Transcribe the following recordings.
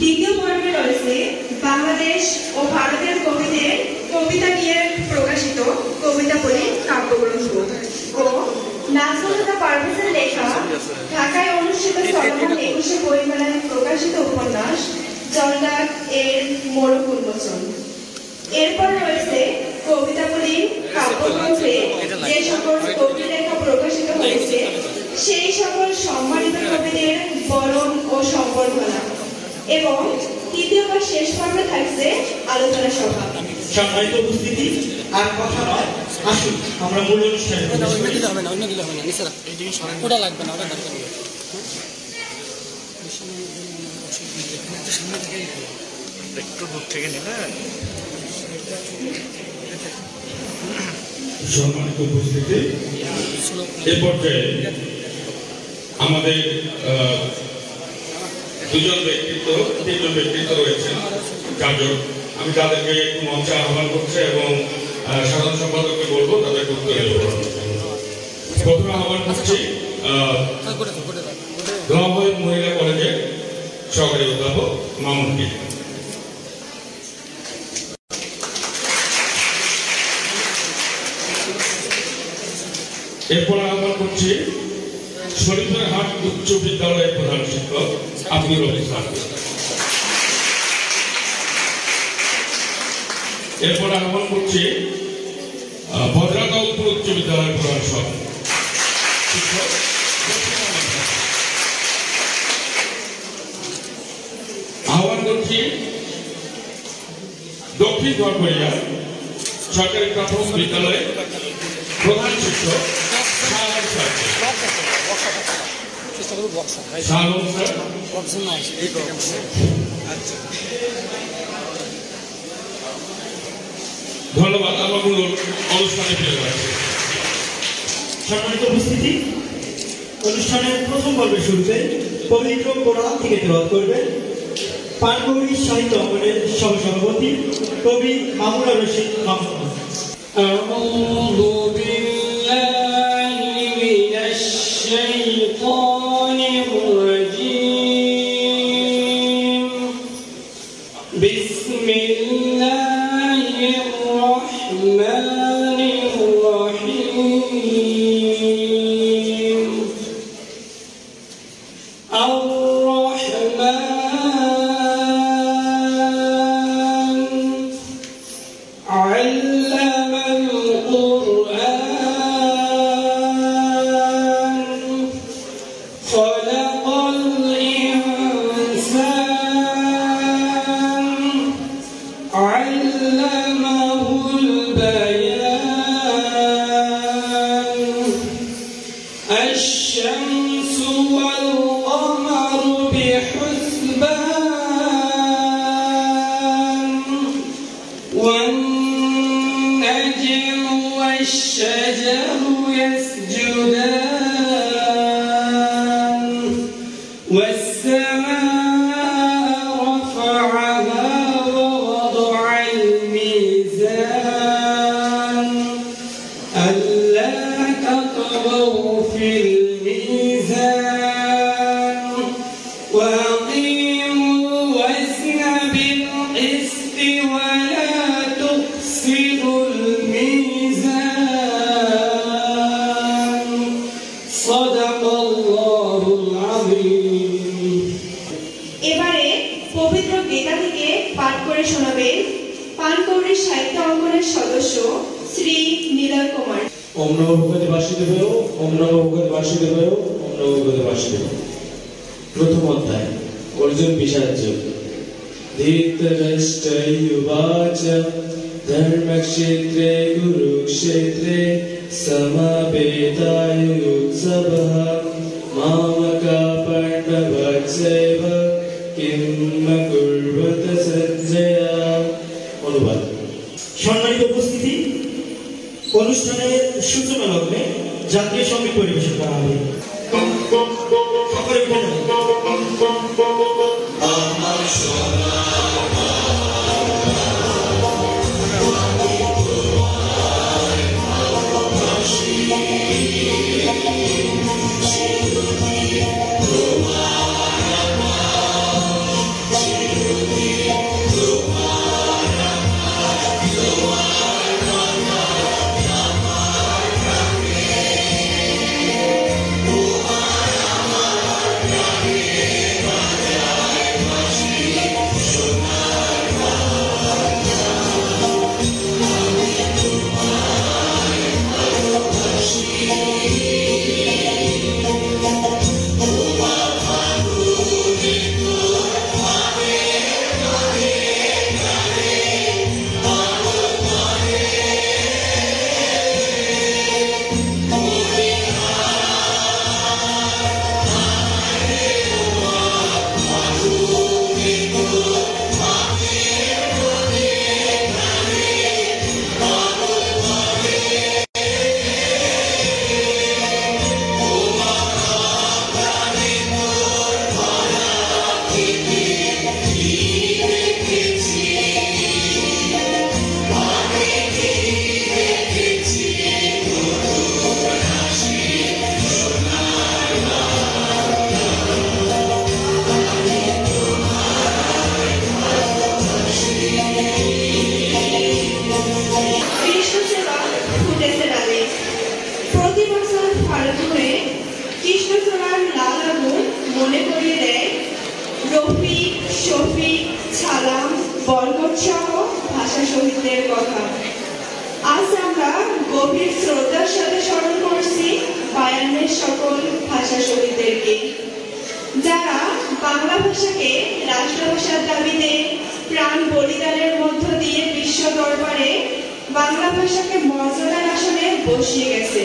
দ্বিতীয় পর্বে রয়েছে বাংলাদেশ ও ভারতের কবিদের কবিতা নিয়ে প্রকাশিত কবিতাবলী কাব্যগ্রন্থ ও নাজমুল পারভেজের লেখা ঢাকায় অনুষ্ঠিত চলমান ২১শে বইমেলায় প্রকাশিত উপন্যাস জলডাক এর মোড়ক উন্মোচন। এরপর রয়েছে কবিতাবলী কাব্যগ্রন্থে যে সকল কবি লেখা প্রকাশিত হয়েছে সেই সকল সম্মানিত কবিদের বরণ ও সম্বর্ধনা এবং তৃতীয় বা শেষ পর্বে থাকছে আলোচনা সভা। সম্মানিত উপস্থিতি, আর কথা নয়, আসুন আমরা মূল অনুষ্ঠানে একটু দূর থেকে নিলে। সম্মানিত উপস্থিতি, এ পর্যায়ে আমাদের তিনজন ব্যক্তিত্ব রয়েছেন, চারজন। আমি তাদেরকে মঞ্চে আহ্বান করছি এবং সাধারণ সম্পাদককে বলবো তাদেরকে উত্তরে প্রথমে আহ্বান করছি ধোয়াবাড়ি মহিলা কলেজের সহকারী অধ্যাপক মামুনকে। এরপর আহ্বান করছি শরীফেরহাট উচ্চ বিদ্যালয়ের প্রধান শিক্ষক আব্দুল রহিম। এরপর আহ্বান করছি ভদ্রাকালপুর উচ্চ বিদ্যালয়ের প্রধান শিক্ষক। আহ্বান করছি দক্ষিণ ধরবরিয়া সরকারি প্রাথমিক বিদ্যালয়ের প্রধান শিক্ষক ধন্যবাদ। আমার কোনো অনুষ্ঠানে ফিরে আসছে। সম্মানিত উপস্থিতি, অনুষ্ঠানের প্রথম পর্বের শুরুতে পবিত্র কোরআন থেকে তেলাওয়াত করবেন পানকৌড়ি সাহিত্য অঙ্গনের সহসভাপতি কবি মামুনুর রশিদ মামুন। أعوذ بالله من الشيطان الرجيم بسم الله الرحمن الرحيم علم القرآن خلق الإنسان علمه البيان الشمس والقمر بحسبان والنجم والشجر يسجدان والسماء رفعها ووضع الميزان ألا تطغوا في الميزان وأقيموا الوزن بالقسط ولا تخسروا الميزان صدق الله العظيم। এবারে পবিত্র গীতা থেকে পাঠ করে শোনাবেন পানকৌড়ি সাহিত্য অঙ্গনের সদস্য শ্রী নীলয় কুমার। ওম নমো ভগবতে বাসুদেবায়, ওম নমো ভগবতে বাসুদেবায়, ওম নমো ভগবতে বাসুদেবায়। প্রথম অধ্যায়, অর্জুন বিষাদ যোগ। ধৃতরাষ্ট্রয়ুবাচ ধর্মক্ষেত্রে কুরুক্ষেত্রে সমাবেতায়ুৎসবঃ মামকা পাণ্ডবস্যৈব কিম কুর্বত সঞ্জয়া। অনুবাদ। সম্মানিত উপস্থিতি, অনুষ্ঠানের সূচনা লগ্নে জাতীয় সঙ্গীত পরিবেশন করা হবে। সকলে মনে করিয়ে দেয় রফিক, শফিক, ছালাম, বরকত সহ ভাষা শহীদদের কথা। আজ আমরা গভীর শ্রদ্ধার সাথে স্মরণ করছি বায়ান্নের সকল ভাষা শহীদদেরকে, যারা বাংলা ভাষাকে রাষ্ট্রভাষার দাবিতে প্রাণ বলিদানের মধ্য দিয়ে বিশ্ব দরবারে বাংলা ভাষাকে মর্যাদার আসনে বসিয়ে গেছে।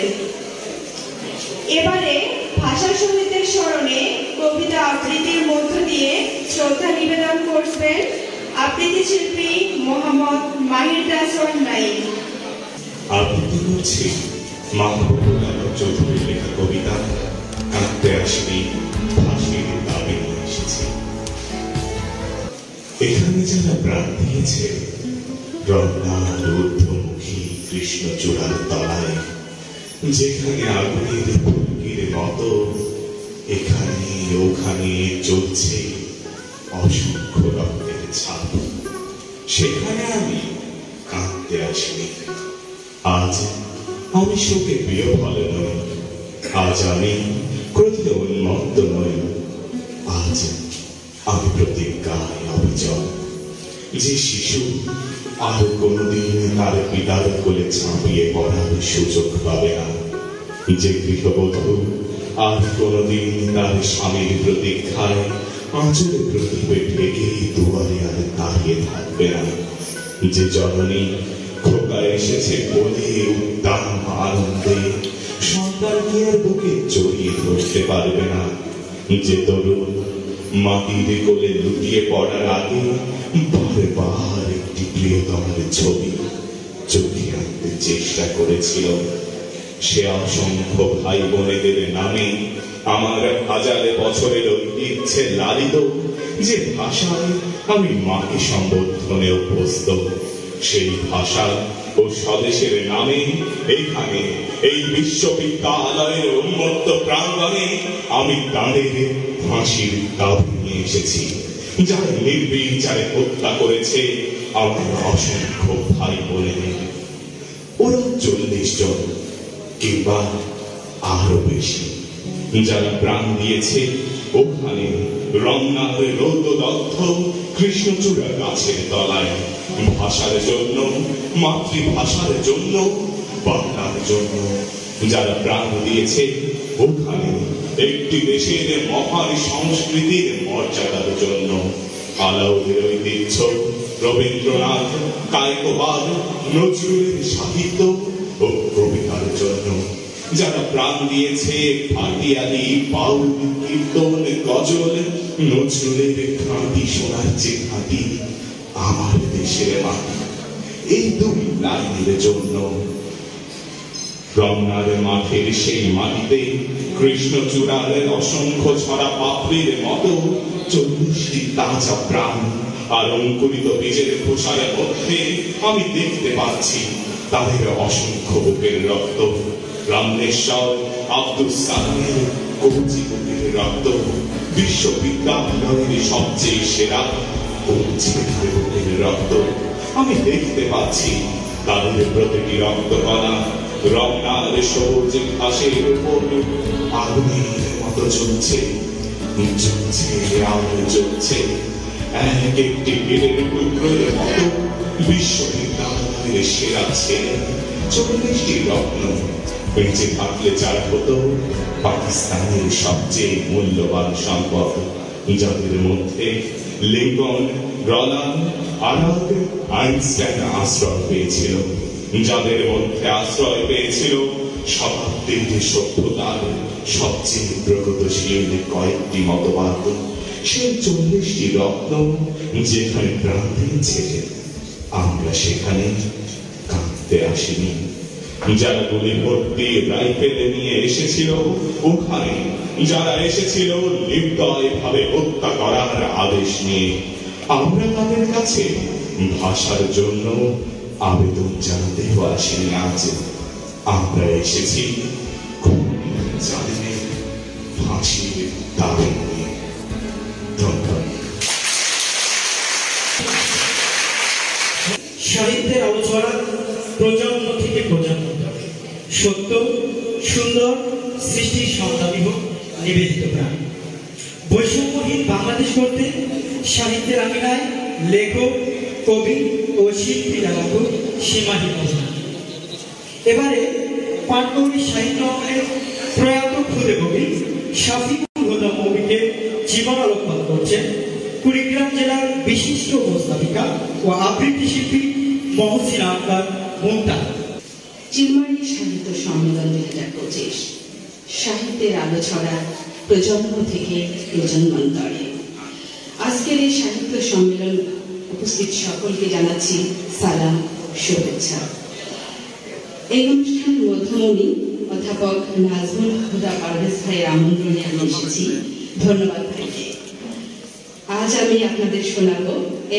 এবারে ভাষা শহীদদের স্মরণে কবিতা আবৃত্তির মধ্য দিয়ে শ্রদ্ধা নিবেদন করবেন আবৃত্তি শিল্পী মোহাম্মদ মাহির হাসান নাইম। আবৃত্তি করছি মাহবুবুল আলম চৌধুরীর লেখা কবিতা কাঁদতে আসবি ফাঁসির দাবি নিয়ে এসেছি। এখানে যারা প্রাণ দিয়েছে রমনার ঊর্ধ্বমুখী কৃষ্ণচূড়ার তলায়, যেখানে আগুনের ফুলকির মতো এখানে ওখানে চলছে অসংখ্য রক্তের ছাপ, সেখানে আমি কাঁদতে আসিনি। আজ আমি শোকে বিহ্বল নই, আজ আমি ক্রোধে উন্মত্ত নই, আজ আমি প্রতিজ্ঞায় অবিচল। যে শিশু আর কোনোদিন তার পিতার কোলে ঝাঁপিয়ে পড়ার সুযোগ পাবে না, যে গৃহবধূ আর কোনোদিন তার স্বামীর প্রতীক্ষায় আঁচলে প্রদীপে ঢেকে দুয়ারে আর দাঁড়িয়ে থাকবে না, যে জননী খোকা এসেছে বলে উদ্দাম আনন্দে সন্তানকে আর বুকে জড়িয়ে ধরতে পারবে না, যে তরুণ মাটির কোলে লুটিয়ে পড়ার আগে বারবার একটি প্রিয়তমার ছবি চোখে আনতে চেষ্টা করেছিল, সে অসংখ্য ভাই বোনেদের নামে আমার হাজারে বছরের ঐতিহ্যে লালিত যে ভাষায় আমি মাকে সম্বোধনে অভ্যস্ত, সেই ভাষা ও স্বদেশের নামে এইখানে এই বিশ্ববিদ্যালয়ের উন্মত্ত প্রাঙ্গণে আমি তাদের ফাঁসির দাবি নিয়ে এসেছি, যারা নির্বিচারে হত্যা করেছে আমার অসংখ্য ভাই বোনেদের। ওরা 40 জন কিংবা আরো বেশি, যারা প্রাণ দিয়েছে ওখানে রমনার রৌদ্রদগ্ধ কৃষ্ণচূড়া গাছের তলায়, ভাষার জন্য, মাতৃভাষার জন্য, বাংলার জন্য, যারা প্রাণ দিয়েছে ওখানে একটি দেশের মহান সংস্কৃতির মর্যাদার জন্য, আলাউলের ঐতিহ্য, রবীন্দ্রনাথ, কায়কোবাদ, নজরুলের সাহিত্য ও কবিতার জন্য, যারা প্রাণ দিয়েছে ভাটিয়ালি, বাউল, কীর্তন, গজল, নজরুলের খাঁটি সোনার যে খাঁটি আমার দেশের মাটি, এই 2 লাইনের জন্য। রমনার মাঠের সেই মাটিতে কৃষ্ণচূড়ার অসংখ্য ছড়া পাপড়ির মতো 40টি তাজা প্রাণ আর অঙ্কুরিত বীজের খোসার মধ্যে আমি দেখতে পাচ্ছি তাদের অসংখ্য বুকের রক্ত, রামনেশ্বর আব্দুল সালামের কবজি বুকের রক্ত, বিশ্ববিদ্যালয়ের সবচেয়ে সেরা কবজি বুকের রক্ত। আমি দেখতে পাচ্ছি তাদের প্রতিটি রক্তকণা রমনার সবুজ ঘাসের উপর আগুনের মতো জ্বলছে, জ্বলছে আর জ্বলছে, এক একটি বীরের টুকরোর মতো বিশ্ববিদ্যালয়ের সেরা ছেলে 40টি রত্ন বেঁচে থাকলে যারা হতো পাকিস্তানের সবচেয়ে মূল্যবান সম্পদ, যাদের মধ্যে লিঙ্কন, রলান, আরাক, আইনস্টাইন আশ্রয় পেয়েছিল, যাদের মধ্যে আশ্রয় পেয়েছিল শতাব্দীর সভ্যতার সবচেয়ে প্রগতিশীল কয়েকটি মতবাদ, সেই 40টি রত্ন যেখানে প্রাণ দিয়েছে আমরা সেখানে কাঁদতে আসিনি। যারা গুলি ভর্তি রাইফেল নিয়ে এসেছিল ওখানে, যারা এসেছিল নির্দয় ভাবে হত্যা করার আদেশ নিয়ে, আমরা তাদের কাছে ভাষার জন্য আবেদন জানাতেও আসিনি। আজ আমরা এসেছি জালিমের ফাঁসির দাবি নিয়ে। ধন্যবাদ। সাহিত্যের আলোচনা প্রজন্ম থেকে প্রজন্ম ধরে সত্য, সুন্দর, সৃষ্টি সংগ্রামী হোক নিবেদিত প্রাণ। বৈষম্যহীন বাংলাদেশ গড়তে সাহিত্যের আঙিনায় লেখক, কবি ও শিল্পীরা সীমাহীন। এবারে পানকৌড়ি সাহিত্য অঙ্গনের প্রয়াত ক্ষুদে কবি শাফিকুল হুদা মৌমিকে জীবনালোকপাত করছেন কুড়িগ্রাম জেলার বিশিষ্ট উপস্থাপিকা ও আবৃত্তি শিল্পী মহসিনা আক্তার মুমতাজ। চিলমারি সাহিত্য সম্মেলন 2025 সাহিত্যের আলো ছড়া প্রজন্ম থেকে প্রজন্মান্তরে। আজকের এই সাহিত্য সম্মেলন উপস্থিত সকলকে জানাচ্ছি সালাম, শুভেচ্ছা। এই অনুষ্ঠানের মধ্যমণি অধ্যাপক নাজমুল হুদা পারভেজ ভাইয়ের আমন্ত্রণে আমি এসেছি। ধন্যবাদ ভাইকে। আজ আমি আপনাদের শোনাব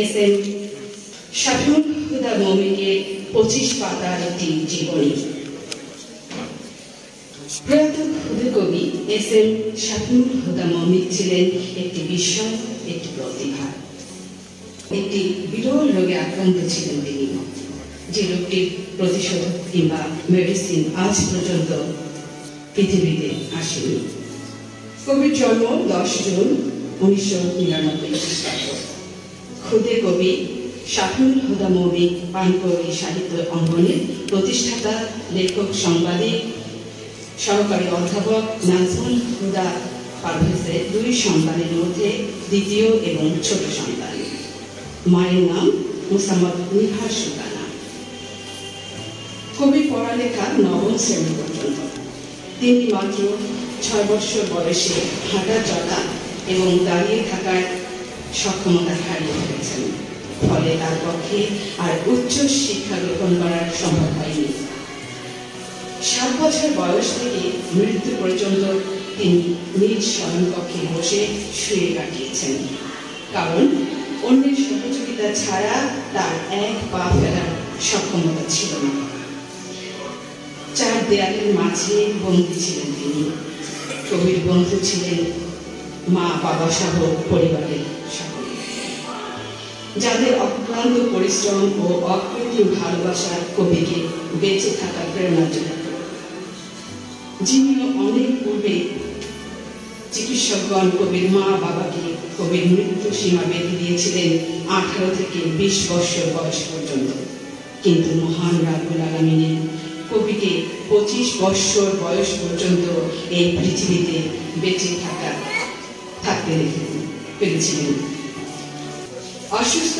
এস.এম. শাফিউল হুদা মৌমিকের 25 পাতার একটি জীবনী। প্রয়াত ক্ষুদে কবি এস.এম. শাফিউল হুদা মৌমিক ছিলেন একটি বিস্ময়, একটি প্রতিভা। একটি বিরল রোগে আক্রান্ত ছিলেন তিনি, যে রোগটির প্রতিষেধক কিংবা মেডিসিন আজ পর্যন্ত পৃথিবীতে আসেনি। কবির জন্ম 10 জুন 1999 খ্রিস্টাব্দ। ক্ষুদে কবি শাফিউল হুদা মৌমিক পানকৌড়ি সাহিত্য অঙ্গনের প্রতিষ্ঠাতা, লেখক, সাংবাদিক, সহকারী অধ্যাপক নাজমুল হুদা পারভেজের 2 সন্তানের মধ্যে দ্বিতীয় এবং ছোট সন্তান। মায়ের নাম মুসাম্মদ নিহার সুলতানা। কবি পড়ালেখা 9ম শ্রেণী পর্যন্ত। তিনি মাত্র 6 বছর বয়সে হাঁটা চলা এবং দাঁড়িয়ে থাকার সক্ষমতা হারিয়ে ফেলেছেন। ফলে তার পক্ষে আর উচ্চ শিক্ষা গ্রহণ করার সম্ভব হয়নি। 7 বছর বয়স থেকে মৃত্যু পর্যন্ত তিনি নিজ শয়নকক্ষে বসে শুয়ে কাটিয়েছেন, কারণ অন্যের সহযোগিতা ছাড়া তার এক পা ফেলার সক্ষমতা ছিল না। 4 দেয়ালের মাঝে বন্দী ছিলেন তিনি। কবির বন্ধু ছিলেন মা, বাবা সহ পরিবারের সকলে, যাদের অক্লান্ত পরিশ্রম ও অকৃত্রিম ভালোবাসা কবিকে বেঁচে থাকার প্রেরণা যোগাত। যিনি অনেক পূর্বে চিকিৎসকগণ কবির মা বাবাকে কবির মৃত্যু সীমা বেঁধে দিয়েছিলেন 18 থেকে 20 বছর বয়স পর্যন্ত, কিন্তু মহান রাব্বুল আলামিন কবিকে 25 বছর বয়স পর্যন্ত এই পৃথিবীতে বেঁচে থাকতে পেরেছিলেন। অসুস্থ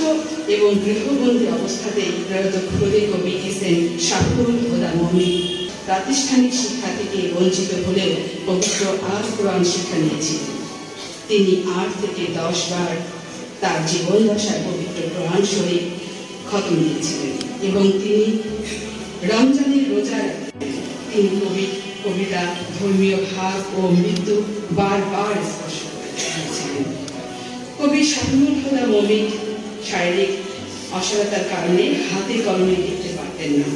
এবং গৃহবন্দী অবস্থাতেই প্রয়াত ক্ষুদে কবি এস.এম. শাফিউল হুদা মৌমিক প্রাতিষ্ঠানিক শিক্ষা থেকে বঞ্চিত হলেও পবিত্র আল কোরআন শিক্ষা নিয়েছিলেন। তিনি 8 থেকে 10 বার তার জীবন দশায় পবিত্র কোরআন শরীফ খতম দিয়েছিলেন এবং তিনি রমজানের রোজার তিনি কবিতা, ধর্মীয় ভাব ও মৃত্যু বারবার স্পর্শ করেছিলেন। কবি শাফিউল হুদা মৌমিক শারীরিক অসাড়তার কারণে হাতে কলমে লিখতে পারতেন না।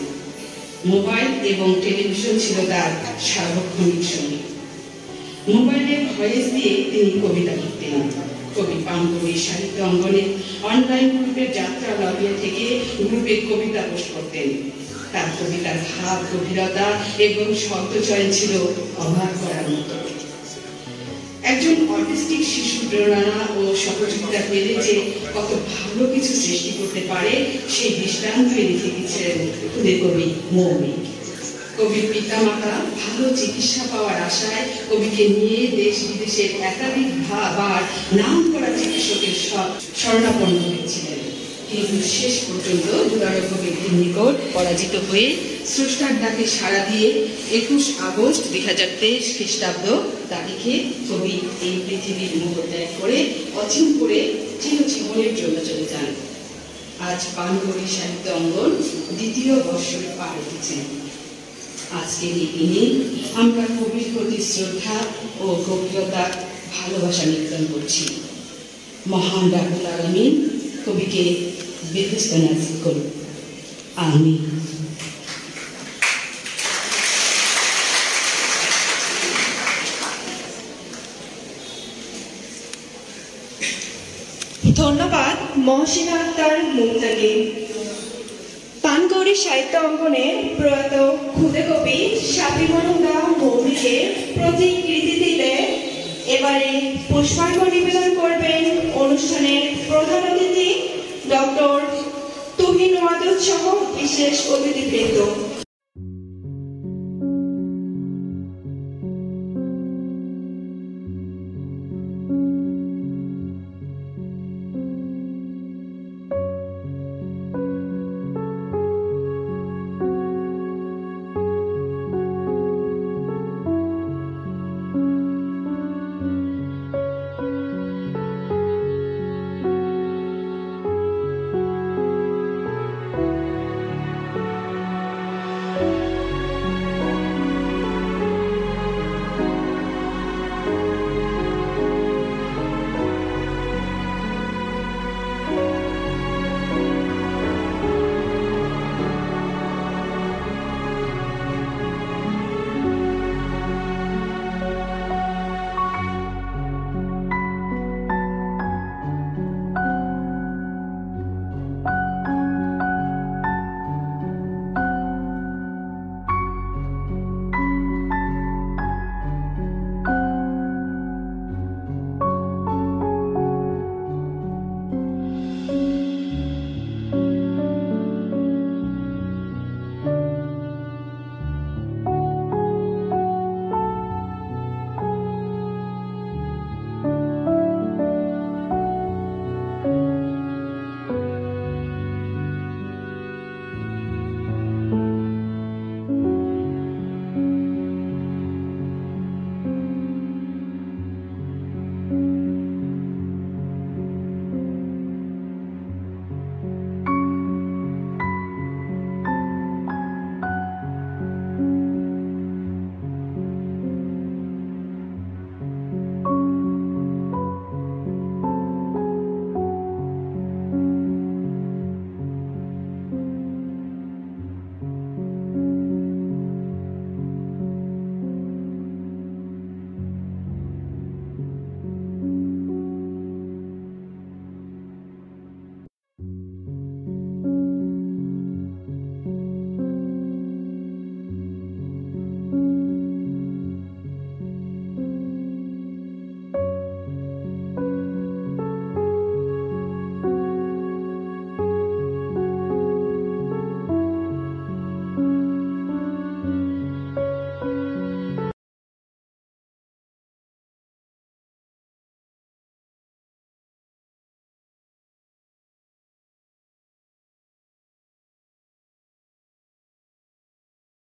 মোবাইল এবং টেলিভিশন ছিল তার সার্বক্ষণিক সঙ্গী। মোবাইলে ভয়েস দিয়ে তিনি কবিতা লিখতেন। কবি পানকৌড়ি সাহিত্য অঙ্গনে অনলাইন গ্রুপের যাত্রা লবিয়া থেকে গ্রুপে কবিতা পোস্ট করতেন। তার কবিতার ভাব, গভীরতা এবং শব্দচয়ন ছিল অবাক করার মতো। একজন অটিস্টিক শিশু প্রেরণা ও সহযোগিতা পেলে যে কত ভালো কিছু সৃষ্টি করতে পারে সেই দৃষ্টান্ত রেখে গেছিলেন ক্ষুদে কবি মৌমিক। কবির পিতামাতা ভালো চিকিৎসা পাওয়ার আশায় কবিকে নিয়ে দেশ বিদেশের একাধিক বার নাম করা চিকিৎসকের শরণাপন্ন হয়েছিলেন, কিন্তু শেষ পর্যন্ত দুরারোগ্য ব্যক্তির নিকট পরাজিত হয়ে স্রষ্টার ডাকে সাড়া দিয়ে 21 আগস্ট 2023 খ্রিস্টাব্দ তারিখে কবি এই পৃথিবীর মোহ ত্যাগ করে অচিনপুরে চিরজীবনের জন্য চলে যান। আজ পানকৌড়ি সাহিত্য অঙ্গন 2য় বর্ষে পা রেখেছেন। আজকের এই দিনে আমরা কবির প্রতি শ্রদ্ধা ও গভীরতা, ভালোবাসা নিবেদন করছি। মহান রাব্বুল আলামিন কবিকে বেহেশত নসিব করুন, আমিন। ধন্যবাদ মহসিনা আক্তার মুমতাজকে। পানকৌড়ি সাহিত্য অঙ্গনে প্রয়াত ক্ষুদে কবি শাফিউল হুদা মৌমিকের প্রতি কৃতি দিলে এবারে পুষ্পার্ঘ্য নিবেদন করবেন অনুষ্ঠানের প্রধান অতিথি ডক্টর তুহিন ওয়াদুদ সহ বিশেষ অতিথিবৃন্দ।